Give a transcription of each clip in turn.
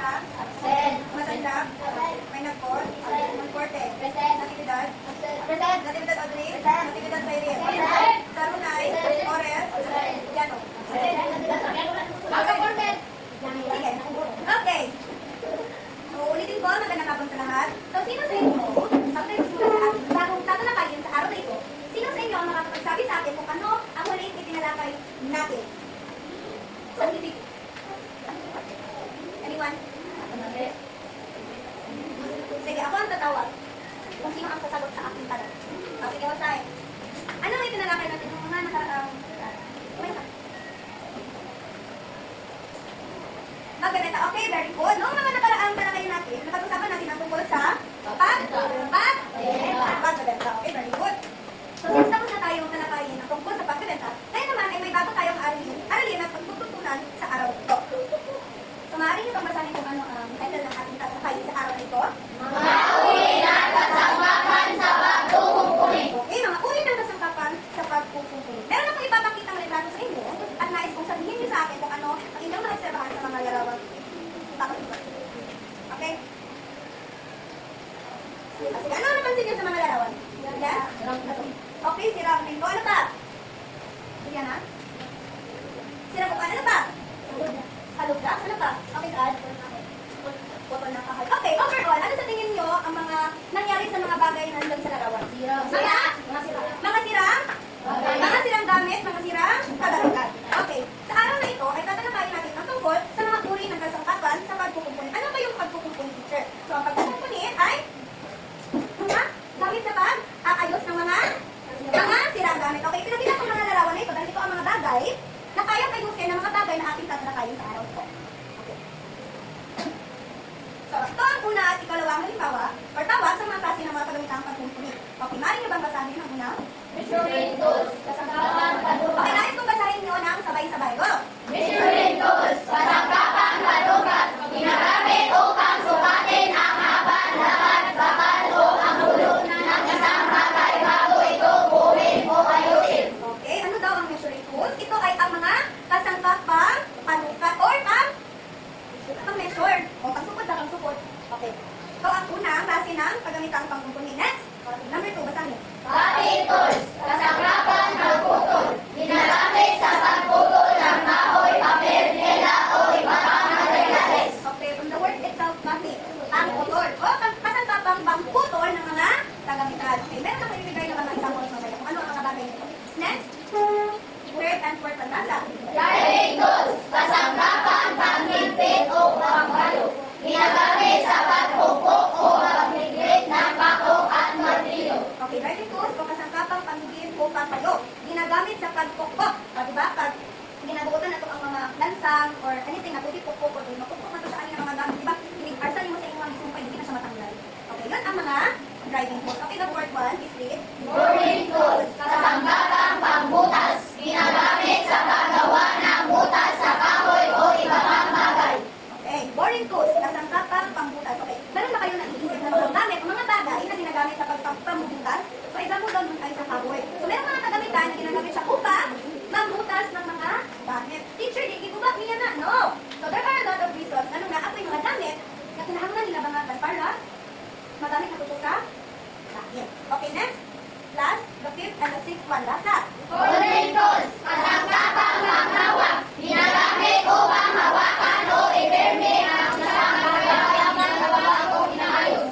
Sara? Matanda? May nag-call? Magkorte? Natividad? Natividad Audrey? Natividad Cyril? Sarunay? Ores? Yano? Sige. Okay. So, ulitin ko, magandang hapon sa lahat. So, sino sa inyo, pag-review muna sa akin, bagong tatalakayin sa araw na ito, sino sa inyo ang makakapagsabi sa akin kung ano ang huling itinalakay natin? Scientific. Anyone? Sige, ako ang tatawag. Kung sino ang sasagot sa aking tanong. Sige, wasahin. Ano ang itinalakay natin yung mga magbebenta. Okay, very good. Noong mga nakaraang talakay natin, napag-usapan natin ang tungkol sa pagbebenta. Okay, very good. So, since tapos na tayong talakayin ang tungkol sa pagbebenta, ngayon naman ay may bago tayong aralin at pagtututunan sa araw ito. So, maaari nyo itong basahin kung ano ang title ng ating talakayin sa araw ito. Mga uri ng kasangkapan sa pagkukumpuni. Okay, mga uri ng kasangkapan sa pagkukumpuni. Meron akong ipapakita ng retrato sa inyo at nais kong sabihin niyo sa akin kung ano ang inyong naobserbahan sa mga larawang okay? Sige, ano napansin niyo sa mga larawan? Yes? Okay, si Ramping ko. Ano pa? Sige na? Si Ramping ano pa? Halugdas? Ano pa? Okay, saan? Botol ng kahoy. Okay, overall, ano sa tingin niyo ang mga nangyari sa mga bagay na nandun sa larawan? Mga sirang? Mga sirang gamit, mga sirang kagamitan. Okay, sa araw na ito ay tatalakayin natin ang tungkol sa mga uri ng kasangkapan sa pagkukumpuni. Ano ba yung pagkukumpuni, teacher? So, ang pagkukumpuni ay gamit sa pag-aayos ng mga sirang gamit. Okay, pinakita ko mga larawan na ito dahil ito ang mga bagay na kayang ayusin ng mga bagay na ating tatalakayin sa araw ito. Okay. So, ito ang una at ikalawang halimbawa or tawag sa mga klase ng mga kagamitang pagkukumpuni. Okay, maaari niyo bang basahin ang una? Measuring tools, kasangkapan, padukat. Okay, nais kong basahin niyo ng sabay-sabay. Go! Measuring tools, kasangkapan, padukat. Ginagamit upang sukatin ang haba, lakad, bakal o ang ulo ng isang bagay bago ito buuin o ayusin. Okay, ano daw ang measuring tools? Ito ay ang mga kasangkapang panukat or pang-measure o pangsukot na pangsukot. Okay. Ito ang unang klase ng paggamitang pangkumpuni. Next, number 2, basahin. Cutting tools, kasangkapan, pagputol. Ginagamit sa pagputol ng kahoy, papel, tela o iba pang materyales. Okay, from the word itself, cutting, pangputol. O kasangkapang pangputol ng mga kagamitan. Okay, meron ako ibigay ng mga examples mamaya kung ano ang mga bagay nito. Next, third and fourth ang nasa. Driving tools, kasangkapan, panghigpit o panghalo. Ginagamit sa pagpupok o pagmiglit ng bakok at martilyo. Okay, driving tools o kasangkapang panghigit o pangpayo. Ginagamit sa pagpukpok. O diba, pag ginabutan na ito ang mga lansang or anything na pwede pukpok o mapukpok na ito sa aning mga gamit. Diba, arsalin mo sa inyong mga gusto mo pa, hindi na siya matanggal. Okay, yun ang mga driving tools. Okay, the fourth one is read. Boring tools, kasangkapang pangbutas. Ginagamit sa paggawa ng butas sa kahoy o iba pang bagay. Okay, boring tools, kasangkapang pangbutas. Okay, meron ba kayo naiisip na mga gamit o mga bagay na ginagamit sa pagpambutas? So, example doon ay sa kahoy. So, meron mga kagamitan na ginagamit siya upang magbutas ng mga gamit. Teacher, di gigubak niya na? No! So, there are a lot of reasons. Ano nga, ako yung mga gamit na kinahanglan nila bangatan para magamit na ito sa gamit. Okay, next. Last, the fifth and the sixth one. Last up. Holding tools, kasangkapang panghawak. Ginagamit upang hawakan o ipirmi ang isang bagay na gawa o inaayos.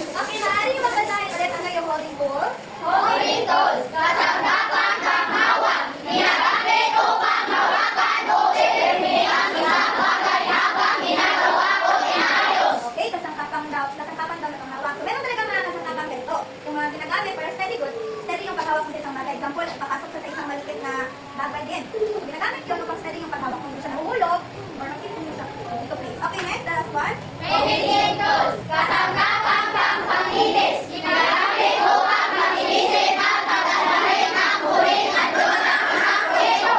Okay, maaari yung magbasahin ulit ang ngayong holding tools. Holding tools, kasangkapang panghawak. Ginagamit upang hawakan o ipirmi ang isang bagay habang ginagawa o inaayos. Okay, kasangkapan daw ang hawak. So, meron talaga mga kasangkapan ganito. Yung mga ginagamit para steady good, steady yung paghawak mo sa isang bagay. Example, papasok ka sa isang maliit na bagay din. So, ginagamit yun upang steady yung paghawak mo. Hindi siya nahuhulog or nakikita mo siya dito, please. Okay, next, the last one. Finishing tools, kasangkapang pangpalinis. Ginagamit upang malinisin at pagdalahin ang huling at lumang isang proyekto.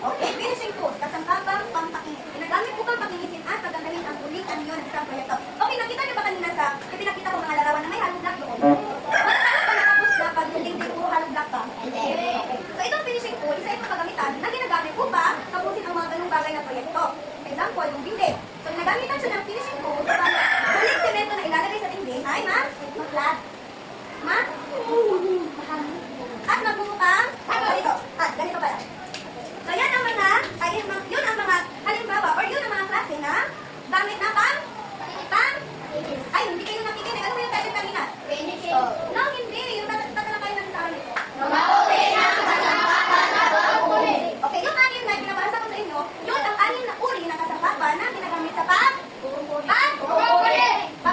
Okay, finishing tools, kasangkapang pampakinis. Ginagamit upang pakinisin at pagandalin ang uling anyo ng isang proyekto. Okay, nakita niyo ba kanina sa pinakita ko mga larawan na may hollow block doon? Paano pa natapos na pag hindi ko hollow block pa? Okay. So, itong finishing tool, isa itong kagamitan na ginagamit upang tapusin ang mga ganung bagay na proyekto. Example, yung dingding. So, nagamitan siya ng finishing coat, ulit semento na ilalagay sa dingding ay ma-flat. At magbubukang, ganito pala. So yan ang mga, yun ang mga, halimbawa, or yun ang mga klase na gamit na ay, hindi kayo nakikinig. Ano mo yung title kanina? No, hindi. Yung tatanong kayo ng sa akin ito. Okay, yung anim na pinabasa ko sa inyo, yun ang anim na uri ng kasampapan na ginagamit sa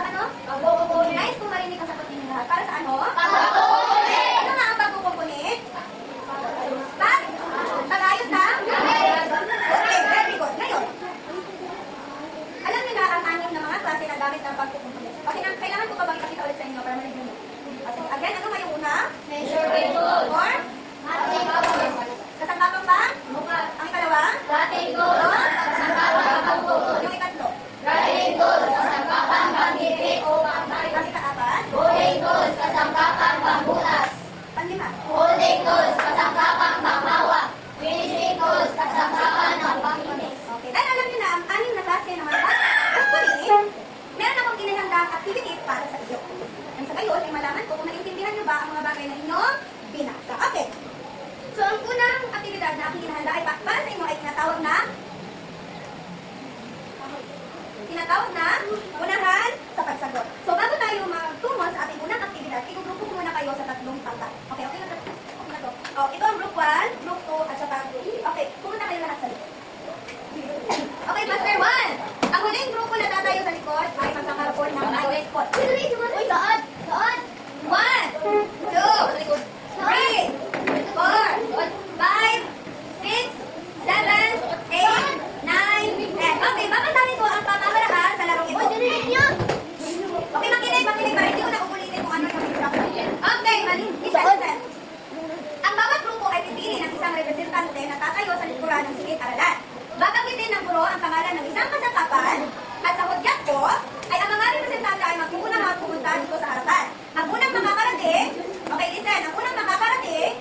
ano? Nice kung marinig ang sagot ninyo lahat. Para sa ano? Ano nga ang pagkukumpunit? Pag-ayos na? Okay, very good. Ngayon, alam niyo na ang anim na mga klase na gamit ng pagkukumpunit. Okay, kailangan ko pa bang ipakita ulit sa inyo para marinig niyo? Kasi again, ano nga yung una? Or? Kasampapang ba? Ang ikalawa? Yung ikatlo? Ang ikaapat? Panlima? Okay, dahil alam niyo na ang anim na klase ng mga pagkukumpunit, meron akong inihandang activity para sa iyo. Ang sa gayon ay malaman ko kung naiintindihan niyo ba ang mga bagay na inyong binasa. Okay. So, ang unang aktibidad na aking inihanda ay para sa inyo ay tinatawag na unahan sa pagsagot. So, bago tayo magtungo sa ating unang aktibidad, igugrupo ko muna kayo sa tatlong pangkat. Okay na to? Okay na to. Oh, ito ang group 1, group 2, at saka group 3. Okay, pumunta kayo lahat sa likod. Okay, Master 1. Ang huling grupo na tatayo sa likod ay magkakaroon ng ice spot. Saan? 1, 2, 3, 4, 5, 6, 7, 8, 9, 10. Okay, babasahin ko ang pamamaraan sa larong ito. Okay, makinig para hindi ko na ulitin kung ano yung instruction. Okay, isa. Ang bawat grupo ay pipili ng isang representante na tatayo sa likuran ng silid-aralan. Babanggitin ng guro ang pangalan ng isang kasangkapan at sa hudyat ko ay ang mga representante ay magpupunang at pumunta dito sa harapan. Ang unang makakarating, okay, listen, ang unang makakarating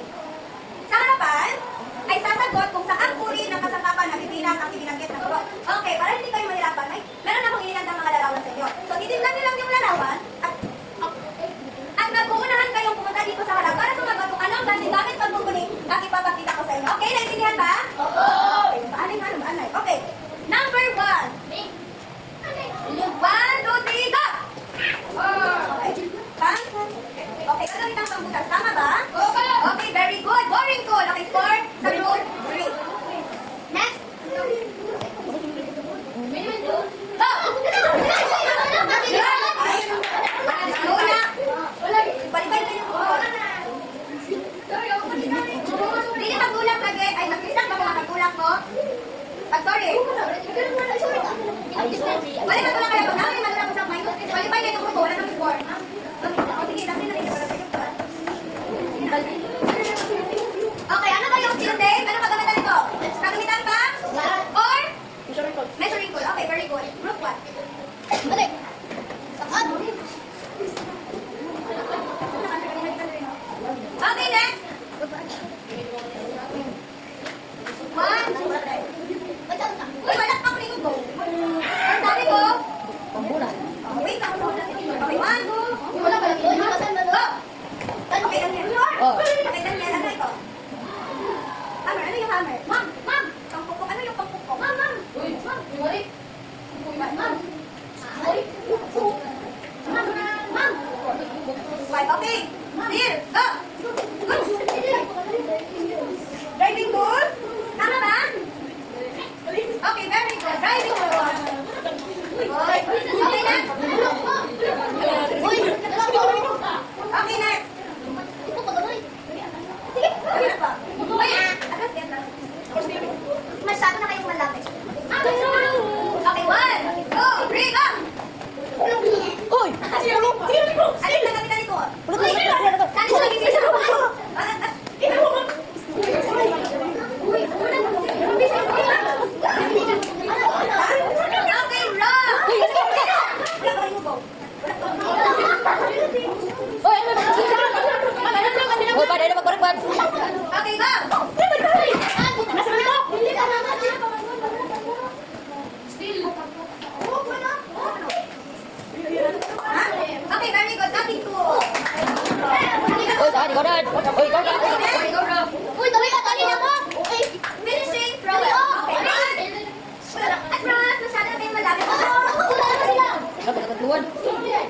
sa harapan ay sasagot kung saan uri ng kasangkapan na bibilang ang ibinanggit ng guro. Okay, para hindi kayo mahirapan, meron akong inilandang mga larawan sa inyo. So, titignan niyo lang yung larawan at mag-uunahan kayong pumunta dito sa harap para sumagot kung anong klaseng gamit pagkukunin ang ipapakita ko sa inyo. Okay, naintindihan ba? Okay, number 1. 1, 2, 3, go! Okay, gagawin ang pangbutas. Tama ba? Okay, very good. Boring cool. Okay, score sa group 3. Next. Go! Balik-balik na yung buko. Hindi magulak lagi. Ay, mag-isang ba kung magulak mo? Sorry. Balik na lang kayo. Kung namin magulang mo sa minus, balik-balik na yung buko. Wala nang score. Sige, natin na rin. Okay, ano ba yung steel tape? Ano kagamitan nito? Kagamitan ba? Or? Measuring tool. Okay, very good. Group 1. Balik. Okay, next. 1. Uy, wala pa ko rin go. Ang sabi ko? Wait, ako sa natin. Okay, 1, 2. Go! Okay, Daniel. Okay, Daniel, ano ito? Hammer, ano yung hammer? Ma'am! Pangpukpok, ano yung pangpukpok? Ma'am! Okay, clear, go! Driving tools? Tama ba?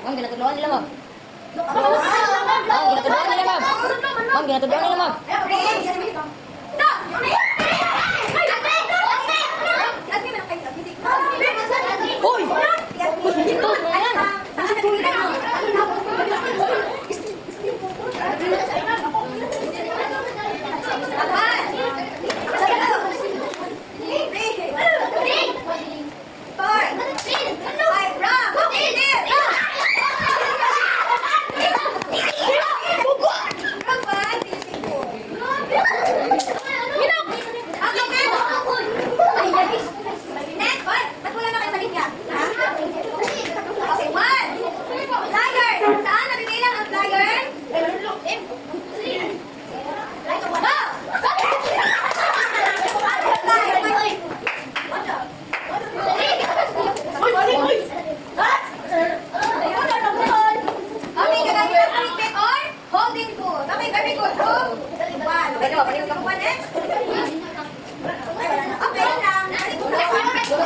Ma'am, ginatudloan nila, ma'am. Ma'am, Ma'am, ginatudloan nila, ma'am. Ma'am, ginatudloan nila, ma'am. Hoy! Ito, yan. Next, boy. Ba't wala na kayo sa linya? Ha? Okay, one. Flyers. Saan nabibilang ang flyers? Okay, gagawin ang picnic or holding tools. Okay, very good. One. Okay, one next. Okay lang. So,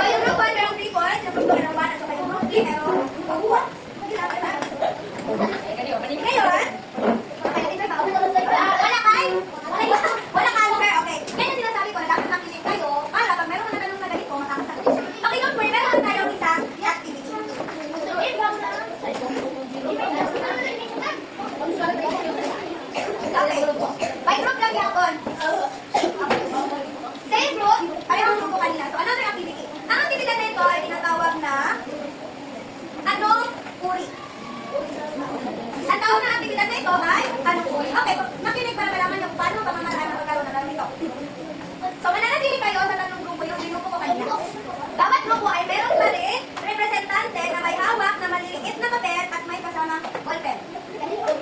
yung group 1 merong 3 points, yung group 2 merong 1, at saka yung group 3 merong 2 points. Ngayon, wala ka answer, okay. Ngayon sinasabi ko na dapat makinig kayo para pag meron ka na tanong na ganito, makakasagot kayo. Okay, don't worry, meron tayong isang activity. Okay, by group lang yapon. Same group, parehong grupo kanina. So, another activity. Ang activity na ito ay tinatawag na anong uri? Ang tawag ng activity na ito ay anong uri? Okay, nakinig para malaman yung paano pamamaraan ng pagkaroon ng laro ito. So, mananatili kayo sa tatlong grupo yung ginupo ko kanina. Bawat grupo ay meron pa rin representante na may hawak na maliliit na papel at may kasama ballpen.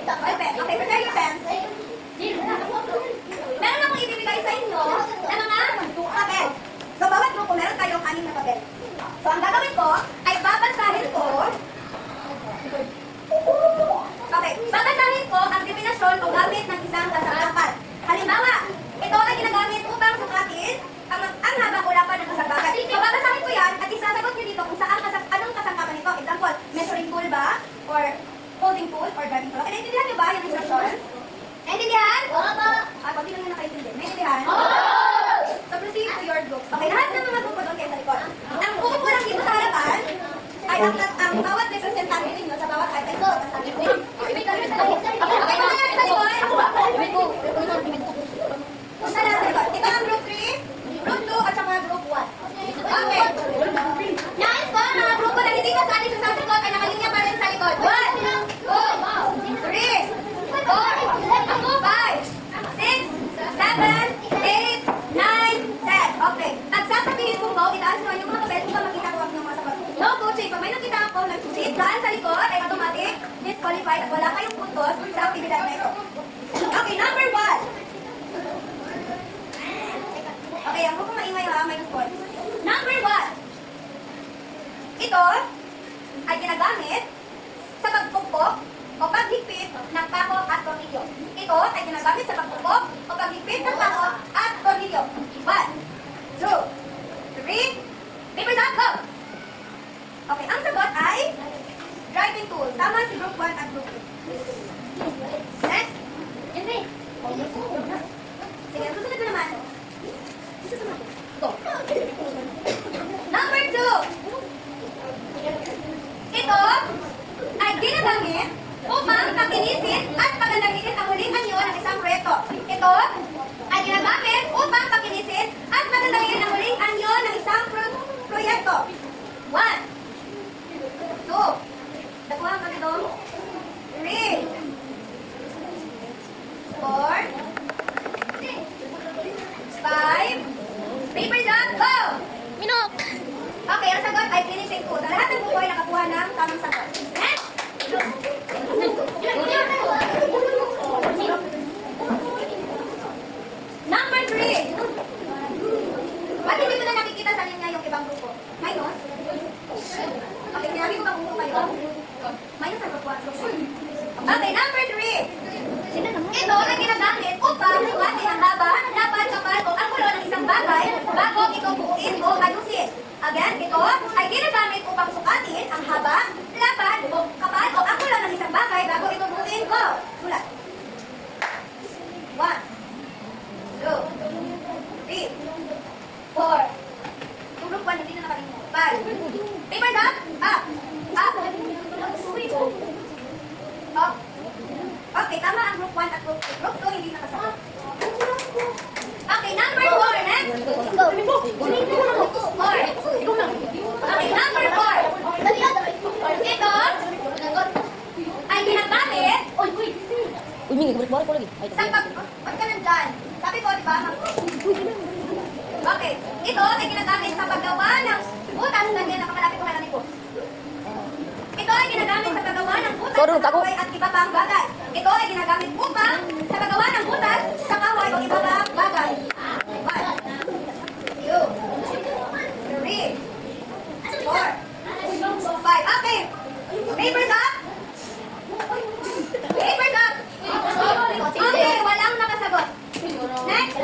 Ballpen. Okay, prepare your pens. Meron akong ibibigay sa inyo na mga papel. So, bawat grupo meron tayong 6 na papel. So, ang gagawin ko ay babasahin ko. Okay, babasahin ko ang definasyon o gamit ng isang kasangkapan. Halimbawa, ito ay ginagamit upang sukatin ang habang o lapad ng kasangkapan. So, babasahin ko yan at isasagot nyo dito kung saan anong kasangkapan ito. Example, measuring tool ba? Or holding tool? Or driving tool? Okay, naintindihan nyo ba yung instructions? Naintindihan? Pag di lang nyo nakaintindihan. Naintindihan? So, proceed to your groups. Okay, lahat ng mga grupo doon kayo sa likod. Ang uupo lang dito sa harapan ay ang bawat representante ninyo sa bawat item na babasahin ko. Okay, punta natin sa likod. Punta natin sa likod. Ito ang group 3, group 2, at saka group 1. Okay. Nais ko, mga grupo na hindi kasali sa sasagot ay nakalinya pa rin sa likod. 1, 2, 3, 4, 5, 6, 7, 8, 9, 10. Okay. At sasabihin ko po, itaas nyo yung mga papel kung makita ko ang mga sagot. No coaching. Pag may nakita ako nag-cheat daan sa likod, ay automatic disqualified at wala kayong puntos sa aktibidad na ito. Okay, number 1. Okay, ang grupo maingay ha, minus points. Number 1. Ito ay ginagamit sa pagpukpok o paghigpit ng pako at tornilyo. Ito ay ginagamit sa pagpukpok o paghigpit ng pako at tornilyo. 1, 2, 3, papers up, go! Okay, ang sagot ay driving tools. Tama si group 1 at group 2. Next. Sige, ang susunod ko naman. Go. Number 2. Ito ay ginagamit upang pakinisin at pagandahin ang huling anyo ng isang proyekto. Ito ay ginagamit upang pakinisin at pagandahin ang huling anyo ng isang proyekto. 1, 2, nakuha ang katidong. 3, 4, 5, papers up, go! Minok! Okay, ang sagot ay finishing tools. Sa lahat ng buko ay nakakuha ng tamang sagot. Next! Number 3. Ba't hindi ko na nakikita sa linya yung ibang grupo? Minus? Okay, sinabi ko bang grupo kayo? Minus ang grupo. Okay, number 3. Ito ay ginagamit upang sukatin ang haba, lapad, kapal o ang ng isang bagay bago ito buuin o ayusin. Again, ito ay ginagamit upang sukatin ang haba, lapad o Ini balik ko lagi. Ay, Sa pag... Ba't ka nandyan? Sabi ko, di ba? Okay. Ito ay ginagamit sa paggawa ng butas. Nandiyan, nakakalapit ko kailan ko. Ito ay ginagamit sa paggawa ng butas Sorry, sa tago. kahoy at iba pang bagay. Ito ay ginagamit upang sa paggawa ng butas sa kahoy o iba pang bagay. 1, 2, 3, 4, 5. Okay. Papers up. Papers up. Okay, walang nakasagot. Next.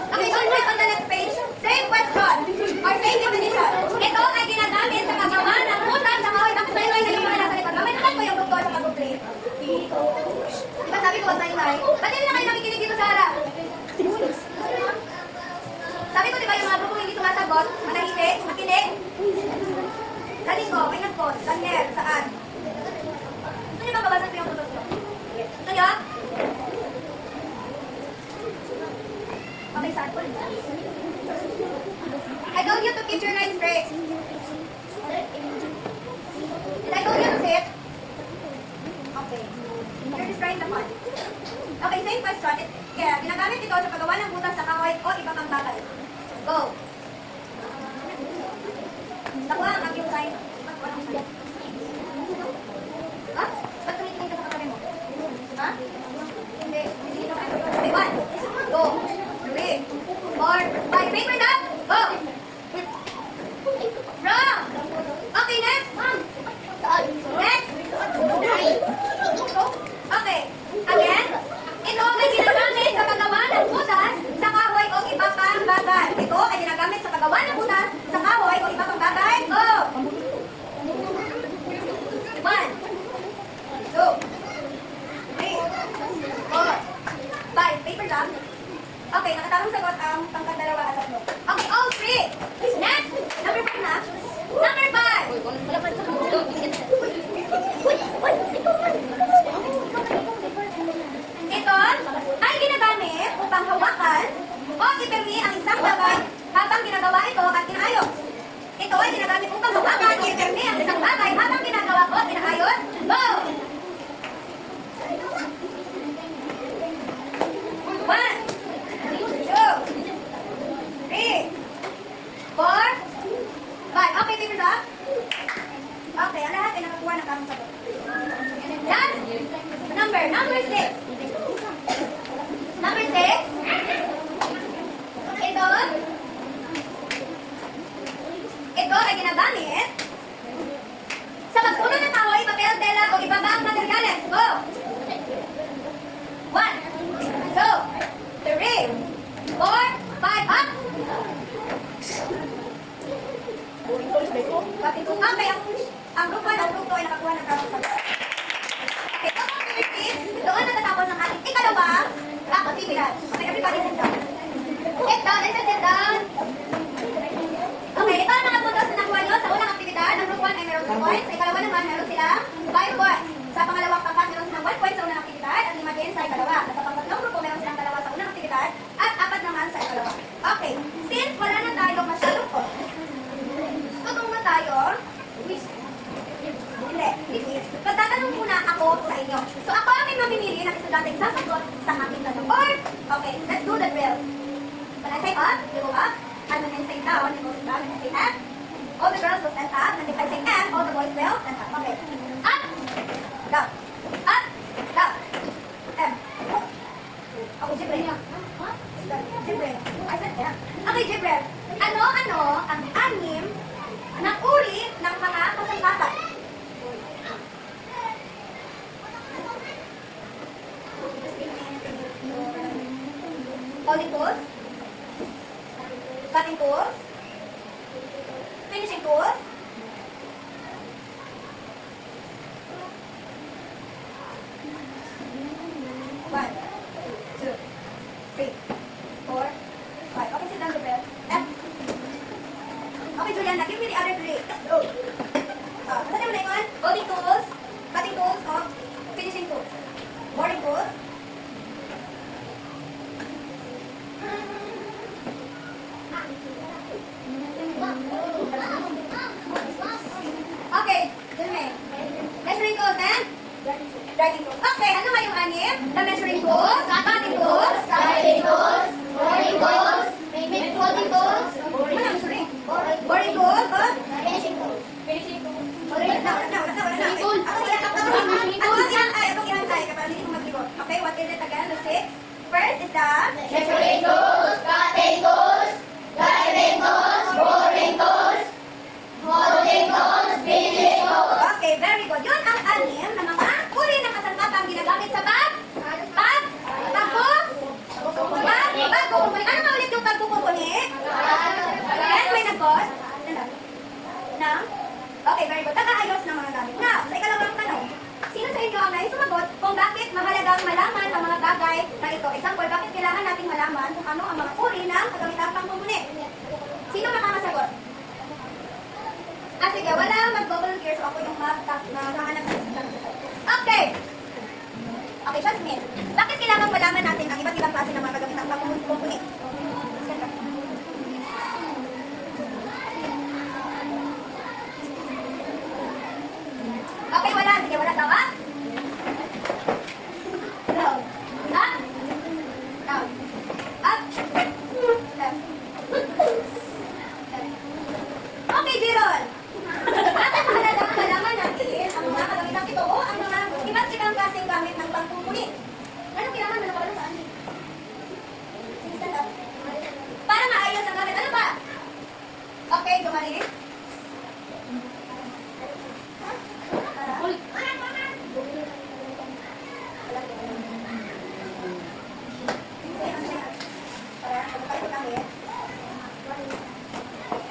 Okay, so on the next page. Same question or same definition. Ito ay ginagamit sa paggawa ng butas sa kahoy. Bakit tayo ay naging mga nasa likod? Mamay naman ko yung doktor sa pag-complete. Diba sabi ko, wag tayo tayo. Ba't hindi na kayo nakikinig dito sa harap? Sabi ko, diba yung mga grupong hindi sumasagot? Manahimik? Makinig? Galing ko, may nag-phone. Daniel, saan? Gusto niyo ba babasan ko yung tutos ko? Gusto niyo? Okay, saan po? I told you to keep your lines straight. Did I told you to sit? Okay. You're destroying the fun. Okay, same question. Yeah, ginagamit ito sa paggawa ng butas sa kahoy o iba pang bagay. Go. Nakuha ang aking sign. Walang sign. Ha? Ba't tumitingin ka sa katabi mo? Ha? Hindi. Hindi ito. Okay, 1, 2, 3, 4, 5. Papers up! Go! Wrong! Okay, next. Next. Okay. Again. Ito ay ginagamit sa paggawa ng butas sa kahoy o iba pang bagay. Ito ay ginagamit sa paggawa ng butas sa kahoy o iba pang bagay. Go! 1, 2, 3, 4, 5. Papers up. Okay, nakatamang sagot ang pangkat 2 at 3. Okay, all 3. Next. Number 5 na. Number 5. Ito ay ginagamit upang hawakan o ipirmi ang isang bagay habang ginagawa ito at inaayos. Ito ay ginagamit upang hawakan o ipirmi ang isang bagay habang ginagawa o at inaayos. Go! 1, 2, 3, 4, 5. Okay, papers up. Okay, ang lahat ay nakakuha ng tamang sagot. Last number 6. Number 6. Ito ay ginagamit sa pagpuno ng kahoy, papel, tela o iba pang materyales. Go! 1, 2, 3, 4, 5, up! Okay, ang grupo ng grupo ay nakakuha ng tamang sagot. Okay, doon natatapos ang ating ikalawang aktibidad. Okay, everybody sit down. Sit down, sit down. Okay, ito ang mga puntos na nakuha nyo sa unang aktibidad. Ang group 1 ay meron 2 points. Sa ikalawa naman, meron silang 5 points. Sa pangalawang pangkat, meron silang 1 point sa unang aktibidad at 5 din sa ikalawa. At sa pangatlong grupo, meron silang 2 sa unang aktibidad at 4 naman sa ikalawa. Okay, since wala na tayo masyadong points, tutong na tayo. Hindi. Magtatanong muna ako sa inyo. So ako ang may mamimili ng estudyanteng sasagot sa aking tanong. Or, okay, let's do the drill. When I say up, you go up. And when I say down, you go down. When I say F, all the girls will stand up. And if I say M, all the boys will stand up. Okay. Up, down. Up, down. M. Okay, Jibril. Jibril. I said M. Okay, Jibril. Ano ang anim na uri ng mga kasangkapan? Holding tools, cutting tools, finishing tools, one, two, three, four, five. Okay, sit down, Gabriel. Okay, Juliana, give me the other three. Go. Saan mo na yun? Holding tools, cutting tools, o finishing tools. Boring tools. Okay, Junmei. Measuring tools and? Dragging tools. Okay. tools, cutting tools, driving tools, boring tools, folding tools, Ano, sorry. Boring tools, oh. finishing tools. Wala na. Tool. Atong ihantay kapag hindi mo maglikot. Okay, what is it again? The six. First is the Measuring tools, cutting tools, driving tools, boring tools, folding tools, finishing tools. Okay, very good. Yun ang anim na mga uri ng kasangkapang ginagamit sa pagkukumpuni. Ano nga ulit yung pagkukumpuni? Yes, may nag-pause. Na? Okay, very good. Nakaayos ng mga gamit. Now, sa ikalawang tanong, sino sa inyo ang nais sumagot kung bakit mahalagang malaman ang mga bagay na ito? Example, bakit kailangan nating malaman kung ano ang mga uri ng kagamitan pangkumpuni? Sino makakasagot? Sige, wala mag-volunteer, so ako yung maghahanap ng sagot. Okay. Okay, Jasmine. Bakit kailangan malaman natin ang iba't ibang klase ng mga kagamitan pangkumpuni? Okay, wala. Sige, wala daw, ha? Down. Up. Down. Up. Left. Okay, Jirol. Bakit mahalagang malaman natin ang mga kagamitan ito o ang mga iba't ibang klaseng gamit ng pangkumpuni? Ano kailangan na nakawala saan? Sige, stand up. Para maayos ang gamit. Ano ba? Okay, gumali.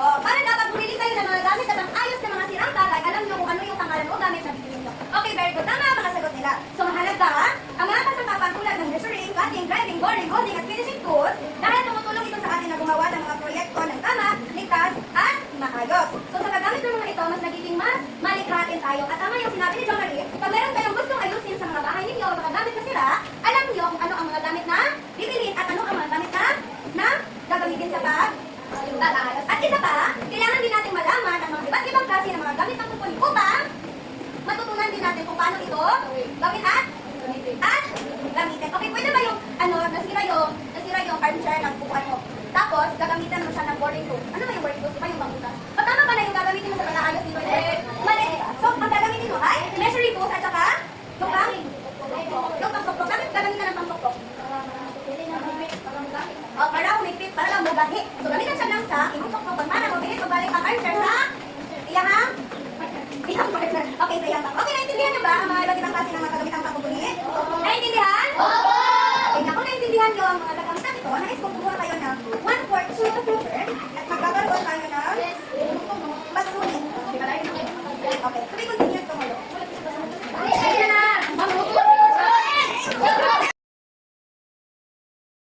Para dapat bumili kayo ng mga gamit at ang ayos na mga sirang bagay, alam nyo kung ano yung pangalan o gamit na bibili nyo. Okay, very good. Tama ang mga sagot nila. So, mahalaga ang mga kasangkapan tulad ng measuring, cutting, grinding, boring, holding, at finishing tools dahil tumutulong ito sa atin na gumawa ng mga proyekto ng tama, ligtas, at maayos. So, sa paggamit ng mga ito, mas nagiging mas malikhain tayo. At tama yung sinabi ni Jo Marie, pag meron kayong gustong ayusin sa mga bahay ninyo o mga gamit na sira, alam nyo kung ano ang mga gamit na bibilin at ano ang mga gamit na gagamitin sa pag-aayos. At isa pa, kailangan din natin malaman ang mga iba't ibang klase ng mga gamit ng kumpuni upang matutunan din natin kung paano ito gawin at gamitin. Okay, pwede ba yung nasira yung armchair ng kukuhan mo? Tapos, gagamitan mo siya ng boring tools. Ano ba yung boring tools? Iba yung pangbutas. O tama ba na yung gagamitin mo sa pag-aayos dito? Mali. So, ang gagamitin mo ay measuring tools at saka yung pangpokpok. Bakit gagamitan ng pangpokpok? Para umipit, para lang mugahi. So, gamitan siya lang sa imong pokpok. Para mabilis magbalik ang armchair sa iyahang partner. Okay, sa iyang partner. Okay, naintindihan niyo ba ang mga iba't ibang klase ng mga kagamitan pangkumpuni? Naintindihan? Opo! Okay, kung naintindihan niyo ang mga kagamitan ito, nais kong kumuha kayo ng 1/4 sheet of paper